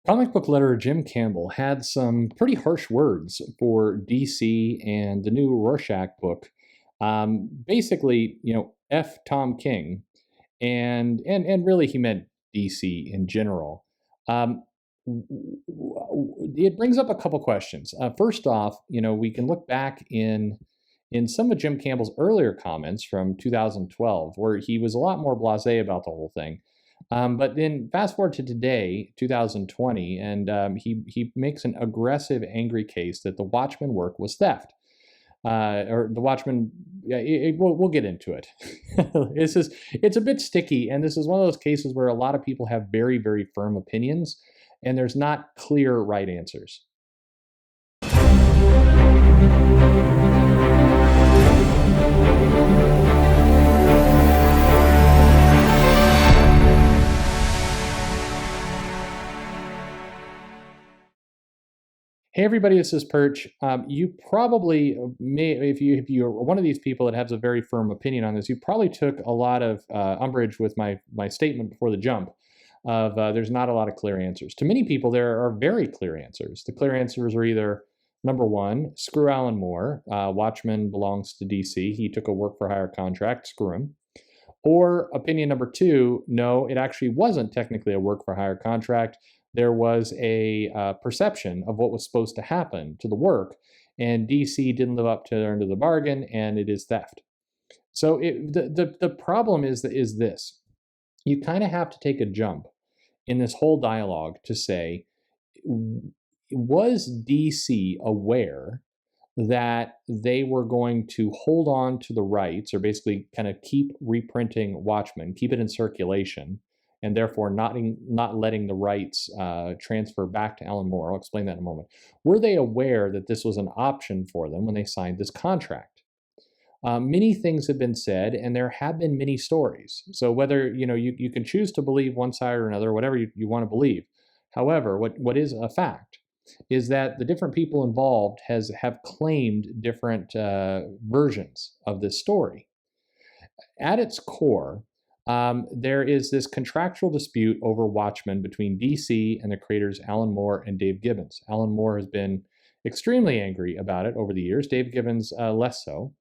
Comic book letterer Jim Campbell had some pretty harsh words for DC and the new Rorschach book. Basically, F Tom King, and really he meant DC in general. Um, it brings up a couple questions. First off, we can look back in some of Jim Campbell's earlier comments from 2012, where he was a lot more blasé about the whole thing. But then fast forward to today, 2020, and he makes an aggressive, angry case that the Watchmen work was theft. Or the Watchmen, yeah, we'll get into it. It's a bit sticky, and this is one of those cases where a lot of people have very, very firm opinions, and there's not clear right answers. Hey everybody, this is Perch. You probably may, if you're one of these people that has a very firm opinion on this, you probably took a lot of umbrage with my statement before the jump of there's not a lot of clear answers. To many people, there are very clear answers. The clear answers are either number one, screw Alan Moore. Watchmen belongs to DC. He took a work for hire contract. Screw him. Or opinion number two, no, it actually wasn't technically a work for hire contract. There was a perception of what was supposed to happen to the work, and DC didn't live up to their end of the bargain, and it is theft. So the problem is this: you kind of have to take a jump in this whole dialogue to say, was DC aware that they were going to hold on to the rights, or basically kind of keep reprinting Watchmen, keep it in circulation, and therefore not letting the rights transfer back to Alan Moore? I'll explain that in a moment. Were they aware that this was an option for them when they signed this contract? Many things have been said, and there have been many stories. So whether you can choose to believe one side or another, whatever you want to believe. However, what is a fact is that the different people involved have claimed different versions of this story. At its core, there is this contractual dispute over Watchmen between DC and the creators Alan Moore and Dave Gibbons. Alan Moore has been extremely angry about it over the years, Dave Gibbons less so.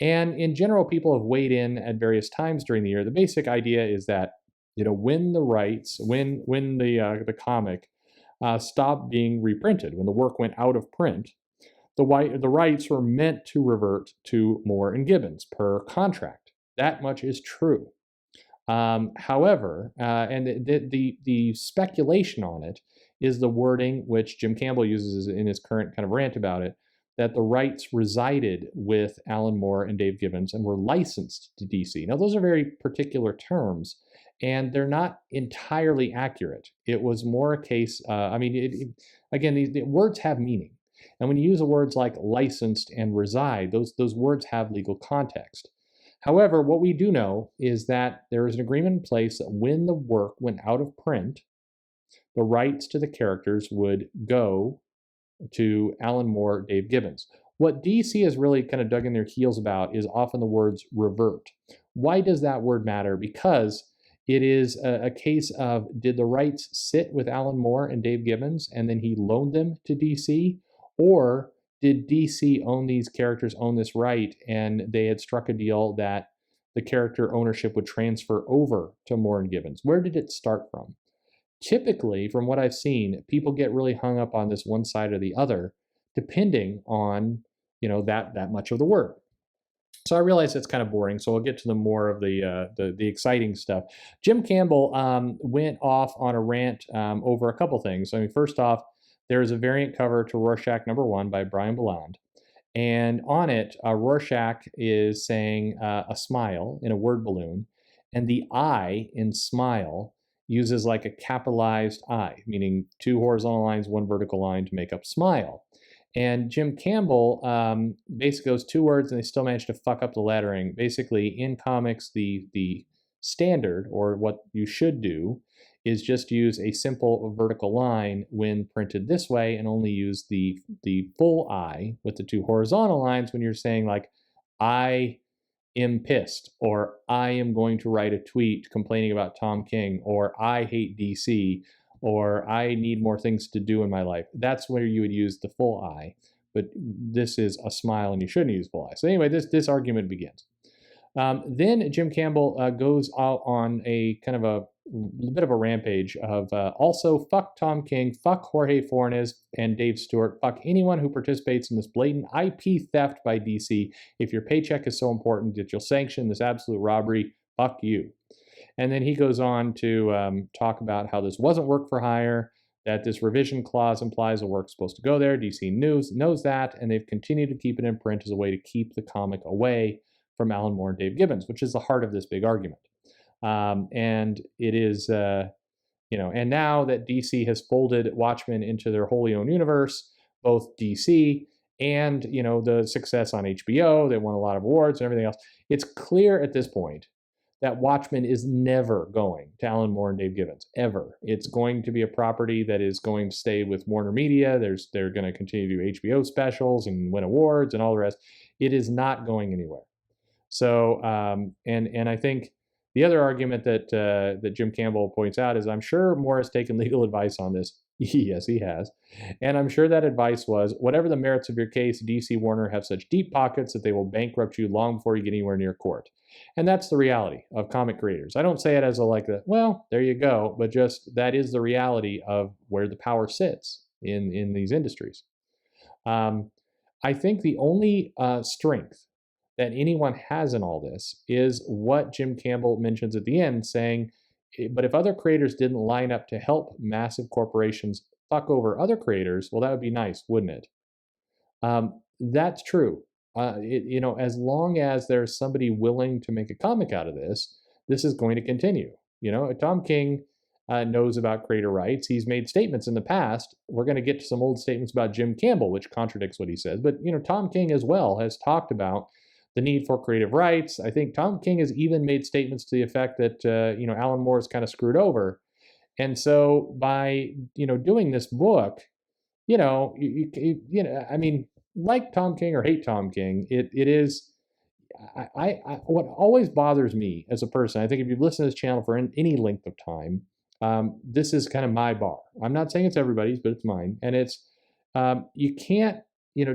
And in general, people have weighed in at various times during the year. The basic idea is that when the comic stopped being reprinted, when the work went out of print, the rights were meant to revert to Moore and Gibbons per contract. That much is true. However, and the speculation on it is the wording which Jim Campbell uses in his current kind of rant about it, that the rights resided with Alan Moore and Dave Gibbons and were licensed to DC. Now, those are very particular terms, and they're not entirely accurate. It was more a case, again, the words have meaning. And when you use the words like licensed and reside, those words have legal context. However, what we do know is that there is an agreement in place that when the work went out of print, the rights to the characters would go to Alan Moore, Dave Gibbons. What DC has really kind of dug in their heels about is often the words revert. Why does that word matter? Because it is a case of, did the rights sit with Alan Moore and Dave Gibbons and then he loaned them to DC? Or did DC own these characters, own this right, and they had struck a deal that the character ownership would transfer over to Moore and Gibbons? Where did it start from? Typically, from what I've seen, people get really hung up on this one side or the other, depending on that much of the work. So I realize it's kind of boring, so we'll get to the more of the exciting stuff. Jim Campbell went off on a rant over a couple things. I mean, first off, there's a variant cover to Rorschach #1 by Brian Belland. And on it, Rorschach is saying a smile in a word balloon, and the I in smile uses like a capitalized I, meaning two horizontal lines, one vertical line to make up smile. And Jim Campbell basically goes two words, and they still manage to fuck up the lettering. Basically, in comics, the standard, or what you should do, is just use a simple vertical line when printed this way, and only use the full I with the two horizontal lines when you're saying like, I am pissed, or I am going to write a tweet complaining about Tom King, or I hate DC, or I need more things to do in my life. That's where you would use the full I. But this is a smile and you shouldn't use full I. So anyway, this argument begins. Then Jim Campbell goes out on a kind of a bit of a rampage of also fuck Tom King, fuck Jorge Fornes and Dave Stewart, fuck anyone who participates in this blatant IP theft by DC. If your paycheck is so important that you'll sanction this absolute robbery, fuck you. And then he goes on to talk about how this wasn't work for hire, that this revision clause implies the work's supposed to go there. DC knows that, and they've continued to keep it in print as a way to keep the comic away from Alan Moore and Dave Gibbons, which is the heart of this big argument. And it is, and now that DC has folded Watchmen into their wholly owned universe, both DC and, the success on HBO, they won a lot of awards and everything else, it's clear at this point that Watchmen is never going to Alan Moore and Dave Gibbons, ever. It's going to be a property that is going to stay with Warner Media. They're going to continue to do HBO specials and win awards and all the rest. It is not going anywhere. So, and I think the other argument that Jim Campbell points out is I'm sure Moore has taken legal advice on this. Yes, he has. And I'm sure that advice was, whatever the merits of your case, DC Warner have such deep pockets that they will bankrupt you long before you get anywhere near court. And that's the reality of comic creators. I don't say it as well, there you go, but just that is the reality of where the power sits in these industries. I think the only strength that anyone has in all this is what Jim Campbell mentions at the end, saying, but if other creators didn't line up to help massive corporations fuck over other creators, well, that would be nice, wouldn't it? That's true. As long as there's somebody willing to make a comic out of this, this is going to continue. Tom King knows about creator rights. He's made statements in the past. We're going to get to some old statements about Jim Campbell, which contradicts what he says. But, Tom King as well has talked about the need for creative rights. I think Tom King has even made statements to the effect that, Alan Moore is kind of screwed over. And so by, doing this book, like Tom King or hate Tom King, it is, what always bothers me as a person, I think if you've listened to this channel for any length of time, this is kind of my bar. I'm not saying it's everybody's, but it's mine. And it's, you can't,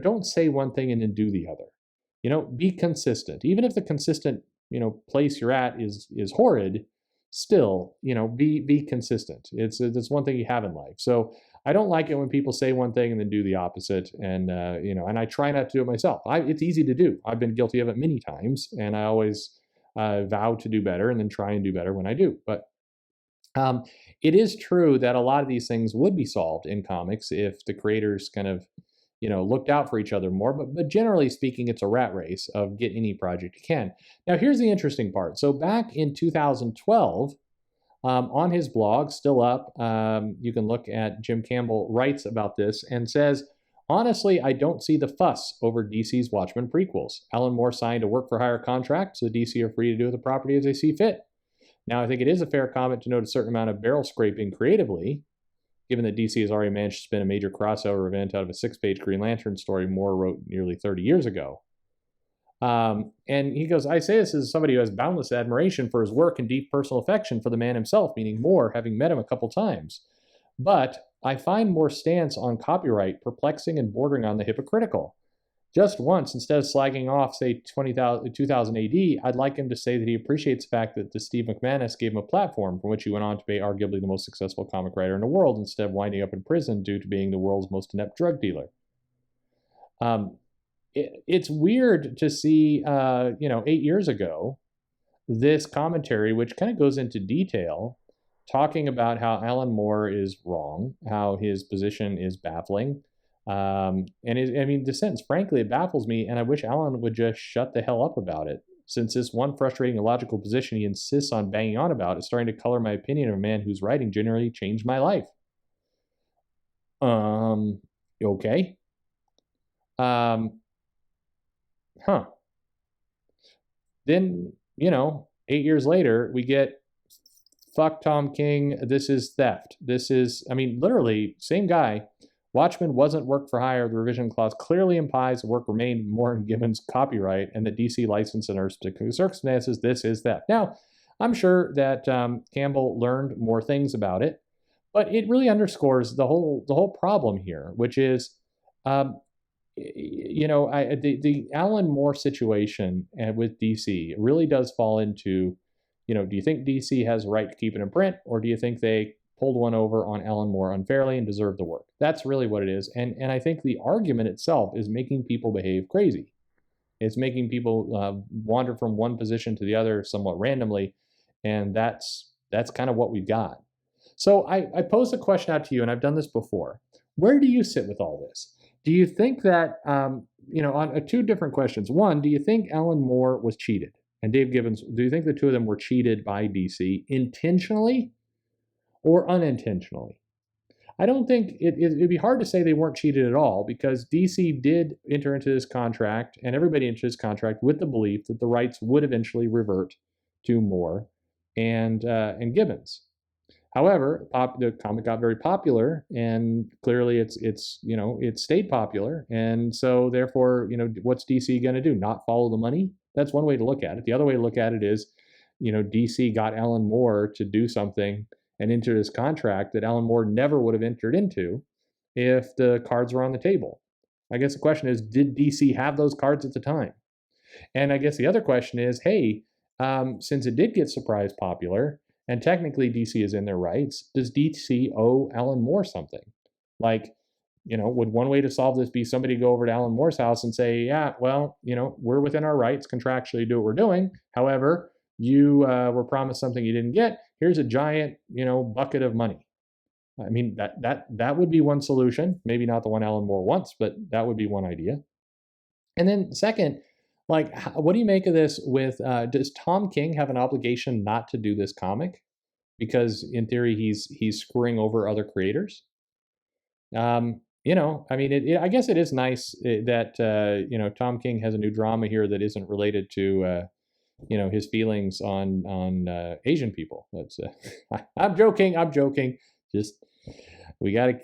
don't say one thing and then do the other. Be consistent. Even if the consistent, place you're at is horrid, still, be consistent. It's one thing you have in life. So I don't like it when people say one thing and then do the opposite. And, and I try not to do it myself. It's easy to do. I've been guilty of it many times, and I always vow to do better and then try and do better when I do. But it is true that a lot of these things would be solved in comics if the creators kind of, looked out for each other more. But generally speaking, it's a rat race of get any project you can. Now, here's the interesting part. So back in 2012, on his blog, still up, you can look at Jim Campbell writes about this and says, honestly, I don't see the fuss over DC's Watchmen prequels. Alan Moore signed a work-for-hire contract, so DC are free to do with the property as they see fit. Now, I think it is a fair comment to note a certain amount of barrel scraping creatively, given that DC has already managed to spin a major crossover event out of a 6-page Green Lantern story Moore wrote nearly 30 years ago. And he goes, I say this as somebody who has boundless admiration for his work and deep personal affection for the man himself, meaning Moore, having met him a couple times. But I find Moore's stance on copyright perplexing and bordering on the hypocritical. Just once, instead of slagging off, say, 2000 AD, I'd like him to say that he appreciates the fact that Steve McManus gave him a platform from which he went on to be arguably the most successful comic writer in the world, instead of winding up in prison due to being the world's most inept drug dealer. It's weird to see, 8 years ago, this commentary, which kind of goes into detail, talking about how Alan Moore is wrong, how his position is baffling. The sentence, frankly, it baffles me, and I wish Alan would just shut the hell up about it, since this one frustrating illogical position he insists on banging on about is starting to color my opinion of a man whose writing generally changed my life. Okay. Then, 8 years later, we get, fuck Tom King, this is theft. This is, literally, same guy. Watchmen wasn't work for hire. The revision clause clearly implies the work remained Moore and Gibbons' copyright and that DC licensed under particular circumstances. This is theft. Now, I'm sure that Campbell learned more things about it, But it really underscores the whole problem here, which is, um, the Alan Moore situation with DC really does fall into, do you think DC has a right to keep it in print, or do you think they pulled one over on Alan Moore unfairly and deserve the work? That's really what it is. And I think the argument itself is making people behave crazy. It's making people wander from one position to the other somewhat randomly, and that's kind of what we've got. So I pose a question out to you, and I've done this before. Where do you sit with all this? Do you think that, on two different questions? One, do you think Alan Moore was cheated? And Dave Gibbons, do you think the two of them were cheated by DC intentionally or unintentionally? I don't think it'd be hard to say they weren't cheated at all, because DC did enter into this contract, and everybody entered this contract with the belief that the rights would eventually revert to Moore and Gibbons. However, the comic got very popular, and clearly it stayed popular, and so therefore, what's DC going to do? Not follow the money? That's one way to look at it. The other way to look at it is, DC got Alan Moore to do something and enter this contract that Alan Moore never would have entered into if the cards were on the table. I guess the question is, did DC have those cards at the time? And I guess the other question is, hey, since it did get surprise popular, and technically DC is in their rights, does DC owe Alan Moore something? Like, would one way to solve this be somebody go over to Alan Moore's house and say, yeah, well, we're within our rights, contractually do what we're doing. However, you were promised something you didn't get. Here's a giant, bucket of money. I mean, that would be one solution. Maybe not the one Alan Moore wants, but that would be one idea. And then second, like, what do you make of this with, does Tom King have an obligation not to do this comic? Because in theory, he's screwing over other creators. I mean, I guess it is nice that, Tom King has a new drama here that isn't related to, his feelings on Asian people. That's I'm joking. Just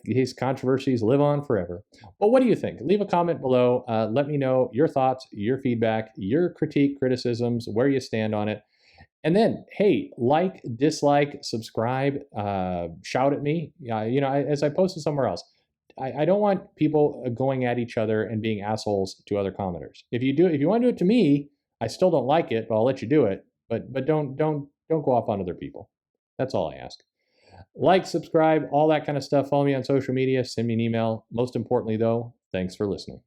his controversies live on forever. But what do you think? Leave a comment below. Let me know your thoughts, your feedback, your criticisms, where you stand on it. And then, hey, like, dislike, subscribe, shout at me. As I posted somewhere else, I don't want people going at each other and being assholes to other commenters. If you want to do it to me, I still don't like it, but I'll let you do it. But don't go off on other people. That's all I ask. Like, subscribe, all that kind of stuff. Follow me on social media. Send me an email. Most importantly, though, thanks for listening.